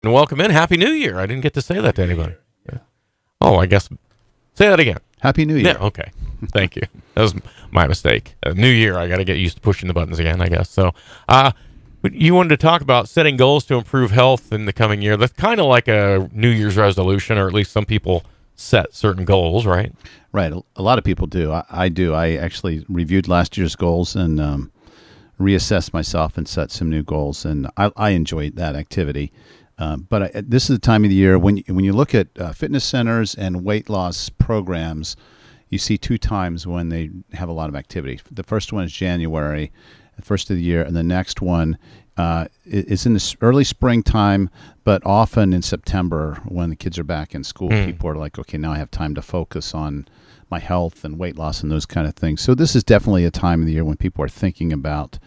And welcome in. Happy New Year. I didn't get to say that to anybody. Yeah. Oh, I guess. Say that again. Happy New Year. Yeah, okay. Thank you. That was my mistake. New Year, I got to get used to pushing the buttons again, I guess. So, you wanted to talk about setting goals to improve health in the coming year. That's kind of like a New Year's resolution, or at least some people set certain goals, right? Right. A lot of people do. I do. I actually reviewed last year's goals and reassessed myself and set some new goals, and I enjoyed that activity. But this is the time of the year when you look at fitness centers and weight loss programs, you see two times when they have a lot of activity. The first one is January, the first of the year, and the next one is in the early springtime, but often in September when the kids are back in school. People are like, okay, now I have time to focus on my health and weight loss and those kind of things. So this is definitely a time of the year when people are thinking about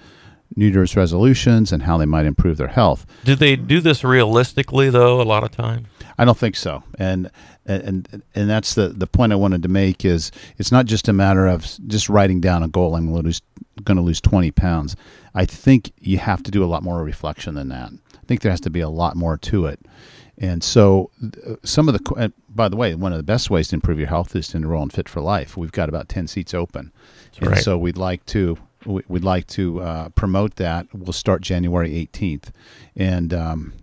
New Year's resolutions and how they might improve their health. Do they do this realistically, though, a lot of times? I don't think so. And that's the point I wanted to make is it's not just a matter of just writing down a goal. I'm going to lose 20 pounds. I think you have to do a lot more reflection than that. I think there has to be a lot more to it. And so by the way, one of the best ways to improve your health is to enroll in Fit for Life. We've got about 10 seats open. That's right. So we'd like to promote that. We'll start January 18th. And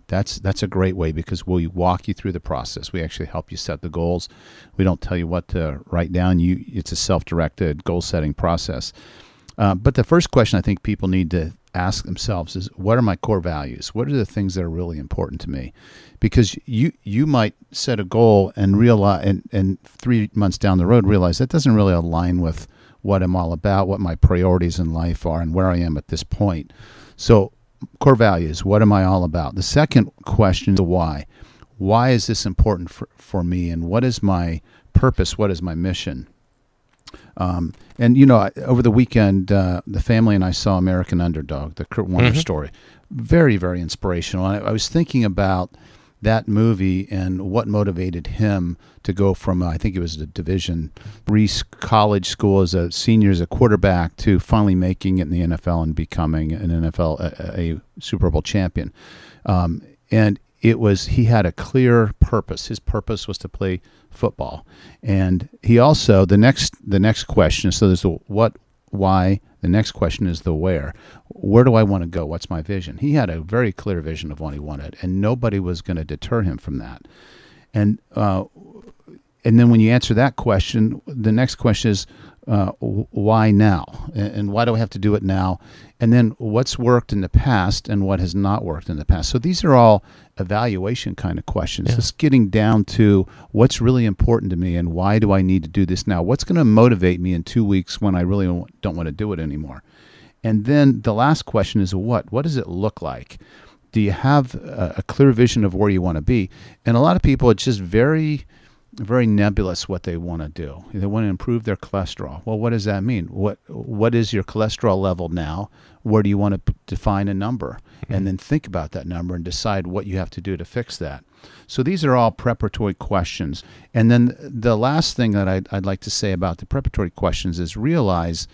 that's a great way because we'll walk you through the process. We actually help you set the goals. We don't tell you what to write down. It's a self-directed goal-setting process. But the first question I think people need to ask themselves is, what are my core values? What are the things that are really important to me? Because you might set a goal and realize, and 3 months down the road realize that doesn't really align with what I'm all about, what my priorities in life are, and where I am at this point. So core values, what am I all about? The second question is the why. Why is this important for me, and what is my purpose? What is my mission? Over the weekend, the family and I saw American Underdog, the Kurt Warner story. Very, very inspirational. I was thinking about that movie and what motivated him to go from, I think it was a Division III college school as a senior, as a quarterback, to finally making it in the NFL and becoming an a Super Bowl champion. And he had a clear purpose. His purpose was to play football. And he also, the next question, so there's the what, why, the next question is the where. Where do I want to go? What's my vision? He had a very clear vision of what he wanted, and nobody was going to deter him from that. And then when you answer that question, the next question is, why now? And why do I have to do it now? And then what's worked in the past and what has not worked in the past? So these are all evaluation kind of questions. Yeah. Just getting down to what's really important to me and why do I need to do this now? What's going to motivate me in 2 weeks when I really don't want to do it anymore? And then the last question is what? What does it look like? Do you have a clear vision of where you want to be? And a lot of people, it's just very nebulous what they want to do. They want to improve their cholesterol. Well, what does that mean? What is your cholesterol level now? Where do you want to define a number? And then think about that number and decide what you have to do to fix that. So these are all preparatory questions. And then the last thing that I'd like to say about the preparatory questions is realize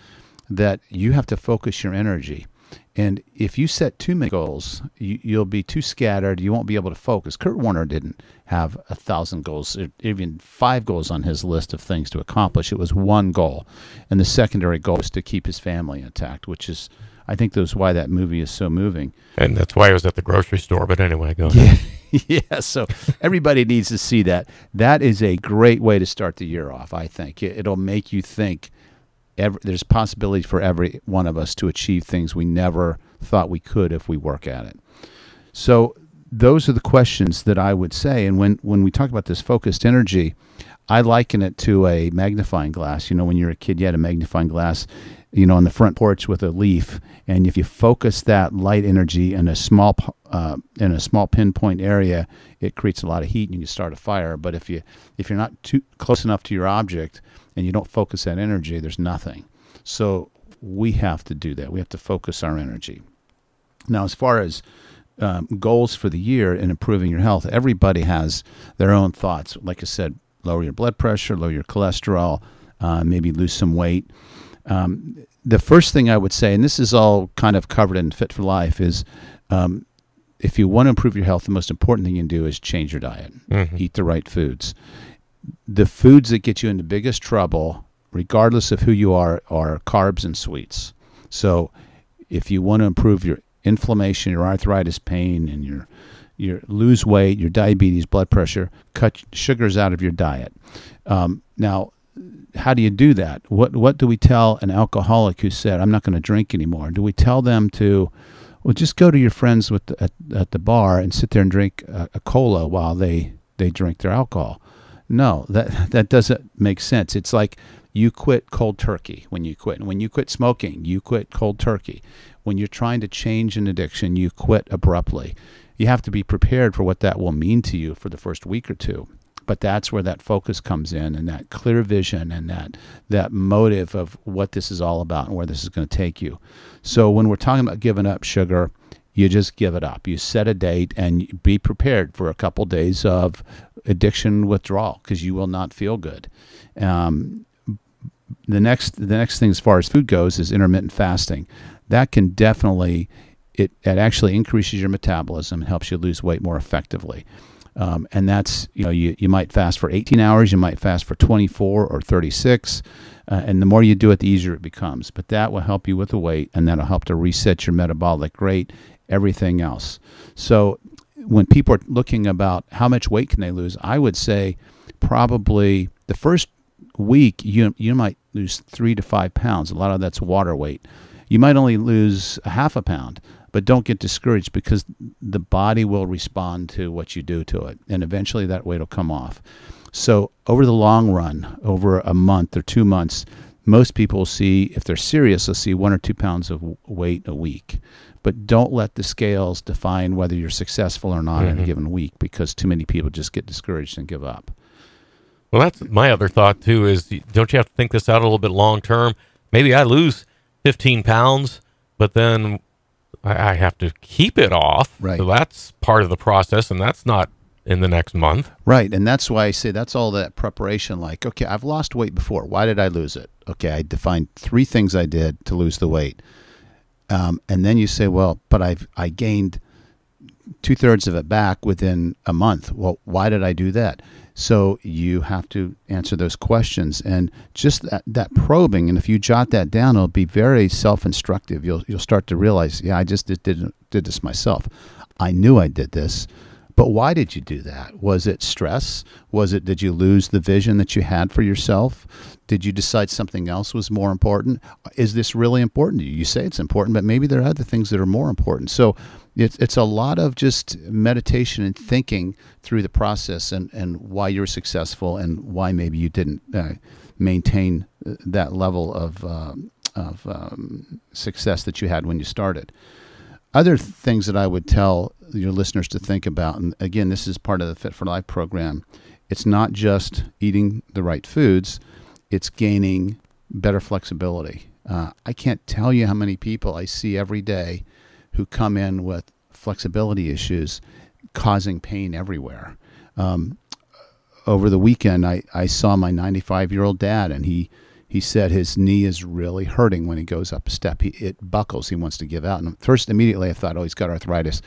that you have to focus your energy. And if you set too many goals, you'll be too scattered. You won't be able to focus. Kurt Warner didn't have 1,000 goals, or even 5 goals on his list of things to accomplish. It was one goal. And the secondary goal was to keep his family intact, which is, I think that's why that movie is so moving. And that's why I was at the grocery store. But anyway, go ahead. Yeah, so everybody needs to see that. That is a great way to start the year off, I think. It'll make you think. There's possibility for every one of us to achieve things we never thought we could if we work at it. So those are the questions that I would say. And when we talk about this focused energy, I liken it to a magnifying glass. When you're a kid, you had a magnifying glass, on the front porch with a leaf. And if you focus that light energy in a small pinpoint area, it creates a lot of heat and you can start a fire. But if you're not too close enough to your object, and you don't focus that energy, there's nothing. So we have to do that. We have to focus our energy. Now, as far as goals for the year and improving your health, everybody has their own thoughts. Like I said, lower your blood pressure, lower your cholesterol, maybe lose some weight. The first thing I would say, and this is all kind of covered in Fit for Life, is if you want to improve your health, the most important thing you can do is change your diet. Eat the right foods. The foods that get you into biggest trouble, regardless of who you are carbs and sweets. So if you want to improve your inflammation, your arthritis pain, and your lose weight, your diabetes, blood pressure, cut sugars out of your diet. Now, how do you do that? What do we tell an alcoholic who said, I'm not going to drink anymore? Do we tell them to, well, just go to your friends at the bar and sit there and drink a cola while they drink their alcohol? No, that doesn't make sense. It's like you quit cold turkey when you quit. And when you quit smoking, you quit cold turkey. When you're trying to change an addiction, you quit abruptly. You have to be prepared for what that will mean to you for the first week or two. But that's where that focus comes in, and that clear vision and that motive of what this is all about and where this is going to take you. So when we're talking about giving up sugar, you just give it up. You set a date and be prepared for a couple days of addiction withdrawal, because you will not feel good. The next thing as far as food goes is intermittent fasting. That can definitely, it actually increases your metabolism and helps you lose weight more effectively. And that's, you might fast for 18 hours, you might fast for 24 or 36, and the more you do it, the easier it becomes. But that will help you with the weight, and that'll help to reset your metabolic rate, everything else. So when people are looking about how much weight can they lose, I would say probably the first week you might lose 3 to 5 pounds. A lot of that's water weight. You might only lose a half a pound. But don't get discouraged, because the body will respond to what you do to it, and eventually that weight will come off. So over the long run, over a month or 2 months, most people will see, if they're serious, they'll see 1 or 2 pounds of weight a week. But don't let the scales define whether you're successful or not in a given week, because too many people just get discouraged and give up. Well, that's my other thought, too, is don't you have to think this out a little bit long term? Maybe I lose 15 pounds, but then I have to keep it off. Right. So that's part of the process, and that's not in the next month. Right. And that's why I say that's all that preparation. Like, okay, I've lost weight before. Why did I lose it? Okay, I defined 3 things I did to lose the weight. And then you say, well, but I gained 2/3 of it back within a month. Well, why did I do that? So you have to answer those questions, and just that probing. And if you jot that down, it'll be very self-instructive. You'll start to realize, yeah, I just did this myself. I knew I did this, but why did you do that? Was it stress? Did you lose the vision that you had for yourself? Did you decide something else was more important? Is this really important to you? You say it's important, but maybe there are other things that are more important. So it's a lot of just meditation and thinking through the process, and why you're successful and why maybe you didn't maintain that level of success that you had when you started. Other things that I would tell your listeners to think about, and again, this is part of the Fit for Life program, it's not just eating the right foods, it's gaining better flexibility. I can't tell you how many people I see every day who come in with flexibility issues causing pain everywhere. Over the weekend, I saw my 95-year-old dad, and he said his knee is really hurting when he goes up a step. It buckles. He wants to give out. And first, immediately, I thought, oh, he's got arthritis.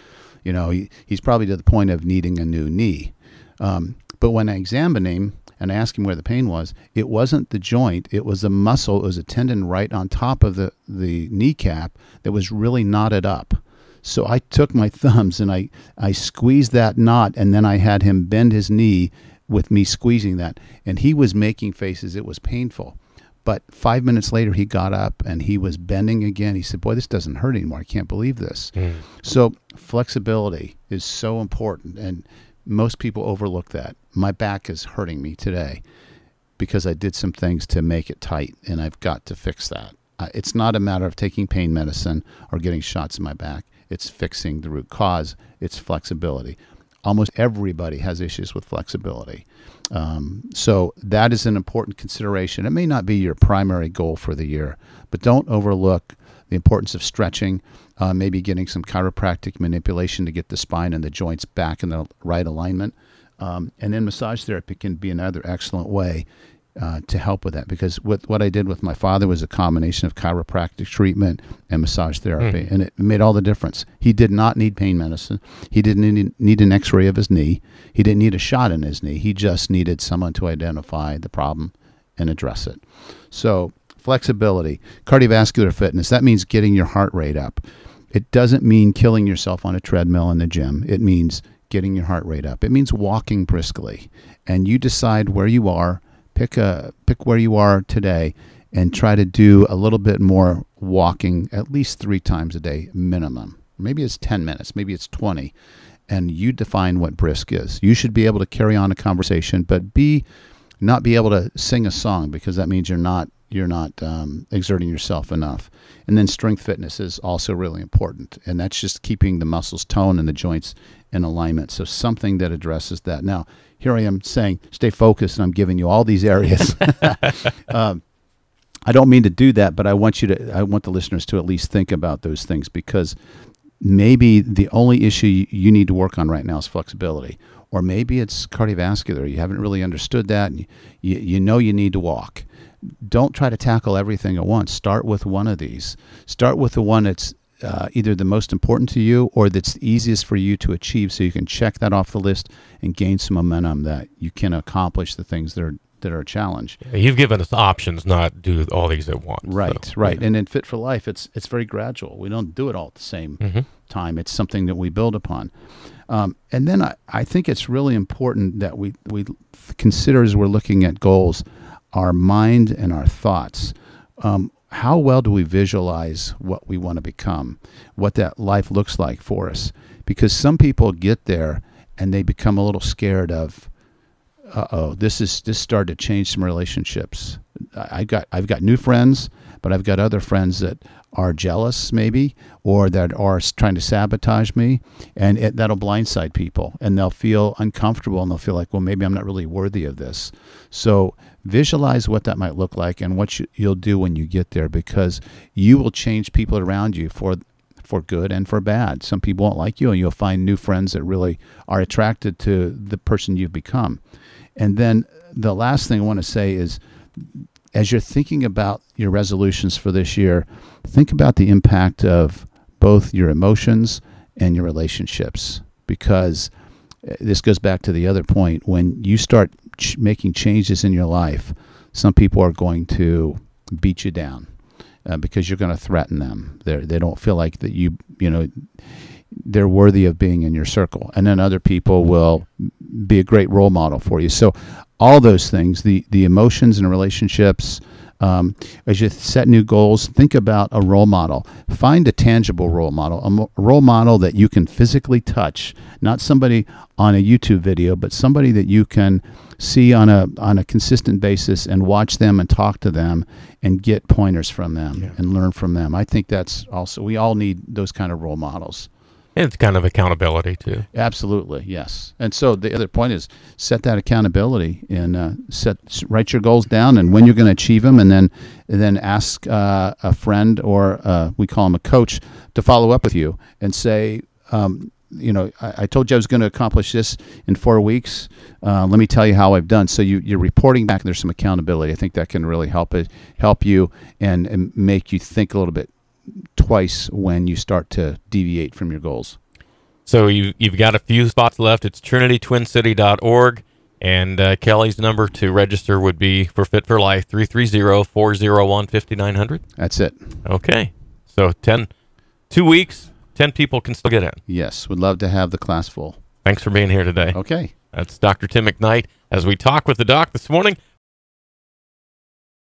He's probably to the point of needing a new knee. But when I examined him and I asked him where the pain was, it wasn't the joint. It was the muscle. It was a tendon right on top of the kneecap that was really knotted up. So I took my thumbs and I squeezed that knot, and then I had him bend his knee with me squeezing that. And he was making faces. It was painful. But 5 minutes later, he got up and he was bending again. He said, boy, this doesn't hurt anymore. I can't believe this. So flexibility is so important, and most people overlook that. My back is hurting me today because I did some things to make it tight, and I've got to fix that. It's not a matter of taking pain medicine or getting shots in my back. It's fixing the root cause. It's flexibility. Almost everybody has issues with flexibility. So that is an important consideration. It may not be your primary goal for the year, but don't overlook the importance of stretching, maybe getting some chiropractic manipulation to get the spine and the joints back in the right alignment. And then massage therapy can be another excellent way. to help with that, because what I did with my father was a combination of chiropractic treatment and massage therapy, and it made all the difference. He did not need pain medicine. He didn't need an x-ray of his knee. He didn't need a shot in his knee. He just needed someone to identify the problem and address it. So flexibility, cardiovascular fitness, that means getting your heart rate up. It doesn't mean killing yourself on a treadmill in the gym. It means getting your heart rate up. It means walking briskly, and you decide where you are. Pick where you are today and try to do a little bit more walking at least 3 times a day minimum. Maybe it's 10 minutes, maybe it's 20, and you define what brisk is. You should be able to carry on a conversation, but not be able to sing a song, because that means you're not exerting yourself enough. And then strength fitness is also really important, and that's just keeping the muscles toned and the joints in alignment. So something that addresses that. Now, here I am saying, stay focused, and I'm giving you all these areas. I don't mean to do that, but I want the listeners to at least think about those things, because maybe the only issue you need to work on right now is flexibility, or maybe it's cardiovascular. You haven't really understood that, and you know you need to walk. Don't try to tackle everything at once. Start with one of these. Start with the one that's either the most important to you or that's the easiest for you to achieve, so you can check that off the list and gain some momentum that you can accomplish the things that are a challenge. You've given us options, not do all these at once. Right, so, right. Yeah. And in Fit for Life, it's very gradual. We don't do it all at the same time. It's something that we build upon. And then I think it's really important that we consider, as we're looking at goals, our mind and our thoughts. How well do we visualize what we want to become, what that life looks like for us? Because some people get there and they become a little scared of, this started to change some relationships. I've got new friends, but I've got other friends that are jealous maybe, or that are trying to sabotage me, and that'll blindside people, and they'll feel uncomfortable, and they'll feel like, well, maybe I'm not really worthy of this. So visualize what that might look like and what you'll do when you get there, because you will change people around you for good and for bad. Some people won't like you, and you'll find new friends that really are attracted to the person you've become. And then the last thing I want to say is, as you're thinking about your resolutions for this year, think about the impact of both your emotions and your relationships, because this goes back to the other point. When you start making changes in your life, some people are going to beat you down because you're going to threaten them. They don't feel like that they're worthy of being in your circle. And then other people will be a great role model for you. So all those things, the emotions and relationships, as you set new goals, think about a role model. Find a tangible role model, a role model that you can physically touch, not somebody on a YouTube video, but somebody that you can see on a consistent basis and watch them and talk to them and get pointers from them and learn from them. I think that's also, we all need those kind of role models. It's kind of accountability too. Absolutely, yes. And so the other point is set that accountability and write your goals down and when you're going to achieve them, and then ask a friend, or we call him a coach, to follow up with you and say, I told you I was going to accomplish this in 4 weeks. Let me tell you how I've done. So you're reporting back, and there's some accountability. I think that can really help you and make you think a little bit twice when you start to deviate from your goals. So you've got a few spots left. It's trinitytwincity.org, and Kelly's number to register would be for Fit for Life, 330-401-5900. That's it. Okay. So 2 weeks, 10 people can still get in. Yes, would love to have the class full. Thanks for being here today. Okay. That's Dr. Tim McKnight as we talk with the doc this morning